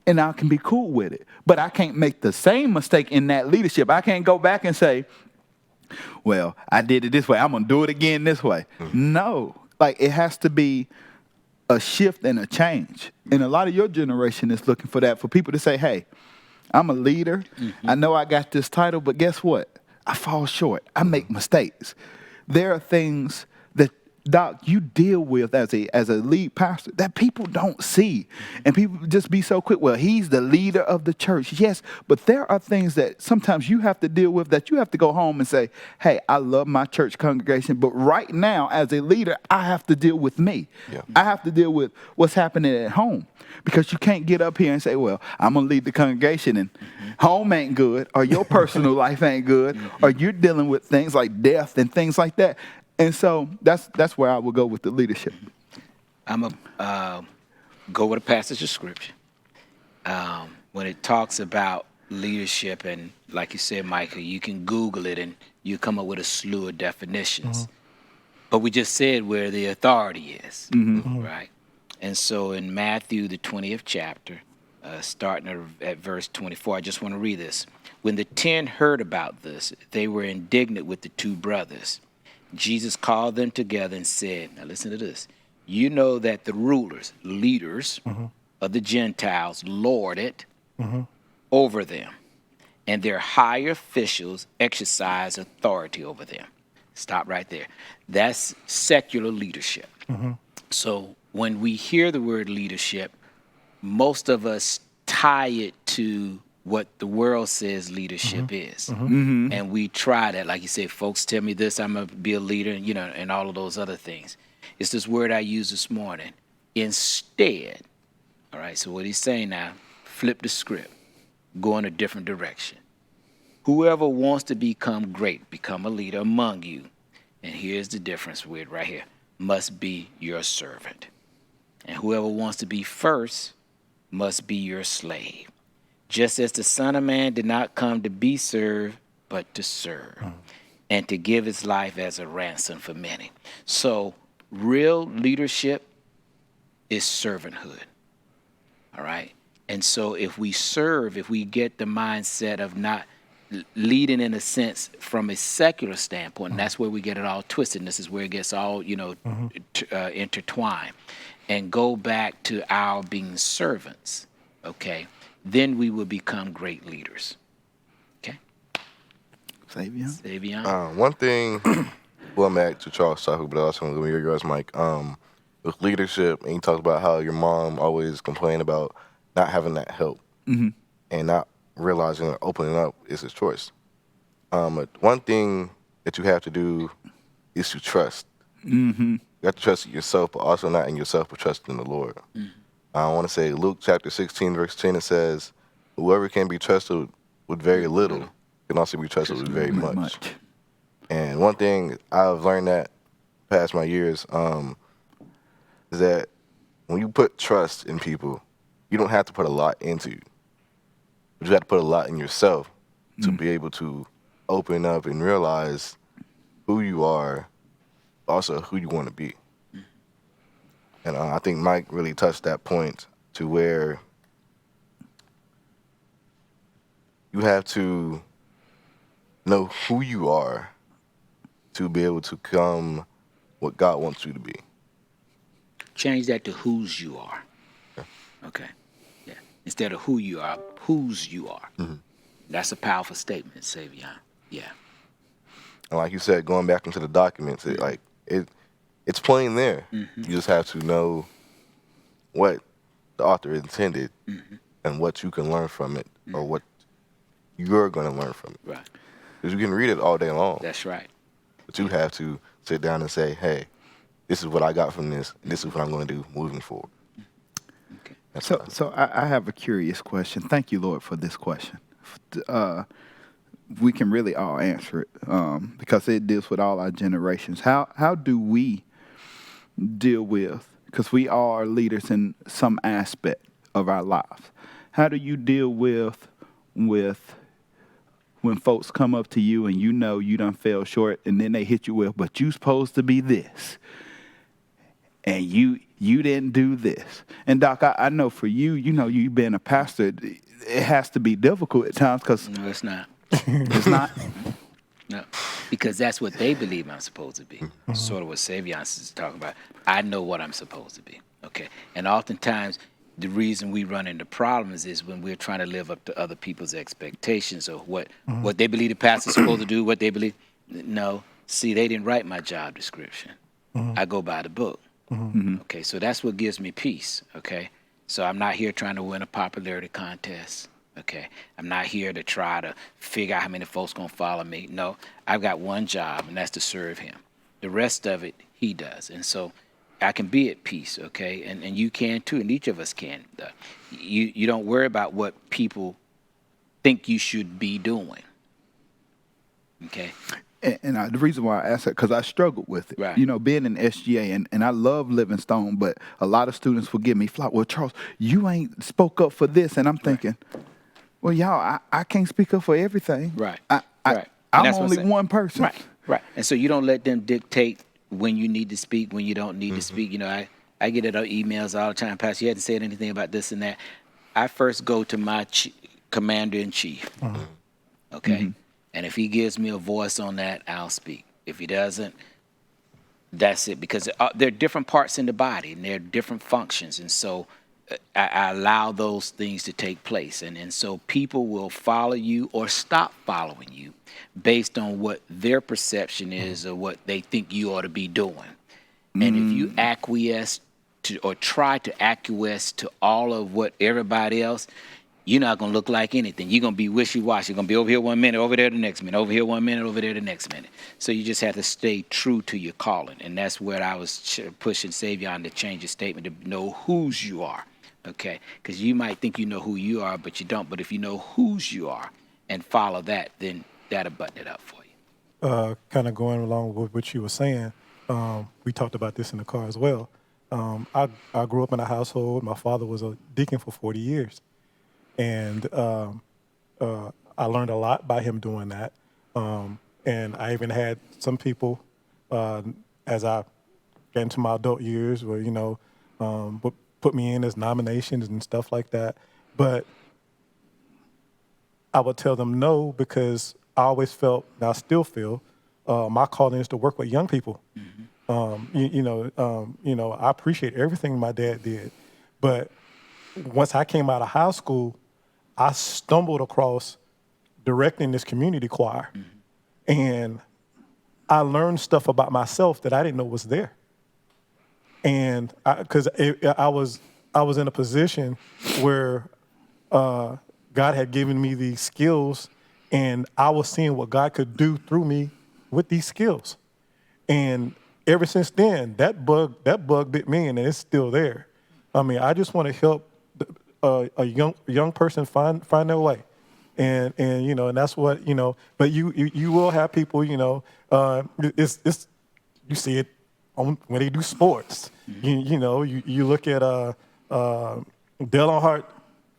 And I can be cool with it. But I can't make the same mistake in that leadership. I can't go back and say, well, I did it this way. I'm going to do it again this way. No. Like, it has to be a shift and a change. And a lot of your generation is looking for that, for people to say, hey, I'm a leader. I know I got this title, but guess what? I fall short. I make mistakes. There are things that, Doc, you deal with as a lead pastor that people don't see. And people just be so quick, well, he's the leader of the church. Yes, but there are things that sometimes you have to deal with that you have to go home and say, hey, I love my church congregation, but right now as a leader, I have to deal with me. Yeah. I have to deal with what's happening at home, because you can't get up here and say, well, I'm going to lead the congregation and home ain't good, or your personal life ain't good, or you're dealing with things like death and things like that. And so that's where I would go with the leadership. I'm going to go with a passage of Scripture. When it talks about leadership, and like you said, Michael, you can Google it and you come up with a slew of definitions. But we just said where the authority is, right? And so in Matthew, the 20th chapter, starting at verse 24, I just want to read this. When the 10 heard about this, they were indignant with the 2 brothers. Jesus called them together and said, now listen to this, you know that the rulers, leaders of the Gentiles lord it over them, and their higher officials exercise authority over them. Stop right there. That's secular leadership. So when we hear the word leadership, most of us tie it to what the world says leadership is. And we try that. Like you say, folks tell me this, I'm going to be a leader, you know, and all of those other things. It's this word I used this morning. Instead, all right, so what he's saying now, flip the script, go in a different direction. Whoever wants to become great, become a leader among you, and here's the difference with right here, must be your servant. And whoever wants to be first must be your slave. Just as the Son of Man did not come to be served, but to serve, and to give his life as a ransom for many. So real leadership is servanthood, all right? And so if we serve, if we get the mindset of not leading in a sense from a secular standpoint, and that's where we get it all twisted, and this is where it gets all, you know, intertwined, and go back to our being servants, okay? Then we will become great leaders. Okay? Savion? One thing, well, back to Charles' topic, but I also want to go to yours, Mike. With leadership, and you talked about how your mom always complained about not having that help and not realizing or opening up is his choice. But one thing that you have to do is to trust. You have to trust yourself, but also not in yourself, but trust in the Lord. I want to say Luke chapter 16, verse 10, it says, whoever can be trusted with very little can also be trusted with very much. And one thing I've learned that past my years is that when you put trust in people, you don't have to put a lot into you. But you have to put a lot in yourself to be able to open up and realize who you are, also who you want to be. And I think Mike really touched that point to where you have to know who you are to be able to become what God wants you to be. Change that to whose you are. Okay. Yeah. Instead of who you are, whose you are. That's a powerful statement, Savion. Yeah. And like you said, going back into the documents, it's plain there. You just have to know what the author intended and what you can learn from it, or what you're going to learn from it. Right. Because you can read it all day long. That's right. But you have to sit down and say, hey, this is what I got from this, and this is what I'm going to do moving forward. Okay. That's So, what I- so I have a curious question. Thank you, Lord, for this question. We can really all answer it because it deals with all our generations. How do we deal with, because we all are leaders in some aspect of our lives, how do you deal with when folks come up to you and you know you done fell short, and then they hit you with, but you supposed to be this, and you didn't do this? And Doc, I know for you, you being a pastor, it has to be difficult at times because No, it's not. it's not. No, because that's what they believe I'm supposed to be. Sort of what Savion is talking about. I know what I'm supposed to be. Okay, and oftentimes the reason we run into problems is when we're trying to live up to other people's expectations or what they believe the pastor's supposed to do. What they believe. No, see, they didn't write my job description. I go by the book. Okay, so that's what gives me peace. Okay, so I'm not here trying to win a popularity contest. Okay, I'm not here to try to figure out how many folks gonna follow me. No, I've got one job, and that's to serve him. The rest of it, he does. And so I can be at peace, okay? And you can too, and each of us can. You don't worry about what people think you should be doing, okay? And the reason why I asked that, because I struggled with it. Right. Being in SGA, and I love Livingstone, but a lot of students will give me flack. Well, Charles, you ain't spoke up for this. And I'm thinking, well, y'all, I can't speak up for everything. Right. Right. And I'm that's what only saying. one person. Right. And so you don't let them dictate when you need to speak, when you don't need to speak. I get emails all the time, Pastor, you hadn't said anything about this and that. I first go to my commander-in-chief, okay? And if he gives me a voice on that, I'll speak. If he doesn't, that's it. Because there are different parts in the body, and there are different functions. And so I allow those things to take place. And so people will follow you or stop following you based on what their perception is or what they think you ought to be doing. And if you acquiesce to or try to acquiesce to all of what everybody else, you're not going to look like anything. You're going to be wishy-washy. You're going to be over here 1 minute, over there the next minute, over here 1 minute, over there the next minute. So you just have to stay true to your calling. And that's where I was pushing Savion to change his statement to know whose you are. Okay, because you might think you know who you are, but you don't. But if you know whose you are and follow that, then that'll button it up for you. Kind of going along with what you were saying, we talked about this in the car as well. I grew up in a household. My father was a deacon for 40 years. And I learned a lot by him doing that. And I even had some people, as I got into my adult years, where, would put me in as nominations and stuff like that. But I would tell them no, because I always felt, and I still feel, my calling is to work with young people. I appreciate everything my dad did. But once I came out of high school, I stumbled across directing this community choir. And I learned stuff about myself that I didn't know was there. And because I was in a position where God had given me these skills, and I was seeing what God could do through me with these skills. And ever since then, that bug bit me, and it's still there. I mean, I just want to help a young person find their way, and that's what But you will have people, it's you see it when they do sports. You look at Dale Earnhardt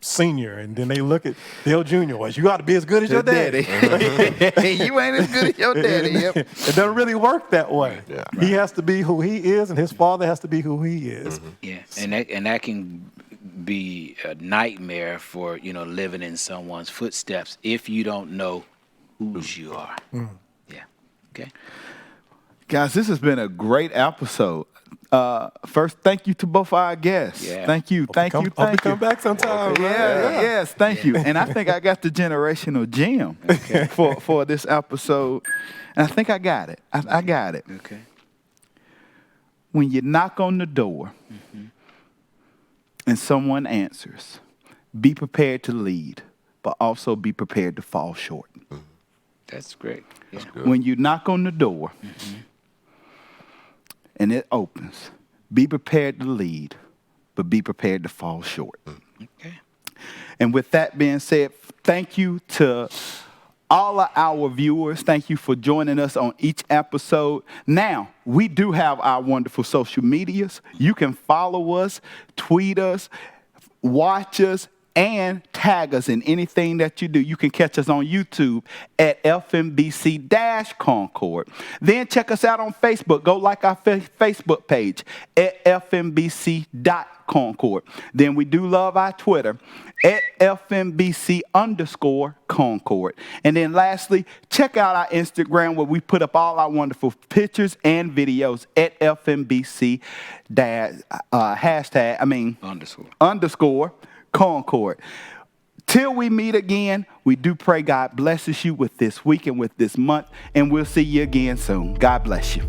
Sr., and then they look at Dale Jr. Well, you got to be as good as your daddy. You ain't as good as your daddy. Yep. It doesn't really work that way. Yeah. He has to be who he is, and his father has to be who he is. Yeah, and that can be a nightmare for living in someone's footsteps if you don't know whose you are. Yeah. Okay. Guys, this has been a great episode. First, thank you to both our guests. Yeah. Thank you. Hope you come back sometime. Yeah. Yes, thank you. And I think I got the generational gem for this episode. And I think I got it. I got it. Okay. When you knock on the door and someone answers, be prepared to lead, but also be prepared to fall short. That's great. Yeah. When you knock on the door and it opens. Be prepared to lead, but be prepared to fall short. Okay. And with that being said, thank you to all of our viewers. Thank you for joining us on each episode. Now, we do have our wonderful social medias. You can follow us, tweet us, watch us, and tag us in anything that you do. You can catch us on YouTube at FMBC-Concord. Then check us out on Facebook. Go like our Facebook page at FMBC.Concord. Then we do love our Twitter at FMBC_Concord. And then lastly, check out our Instagram where we put up all our wonderful pictures and videos at FMBC _Concord. Till we meet again, we do pray God blesses you with this week and with this month, and we'll see you again soon. God bless you.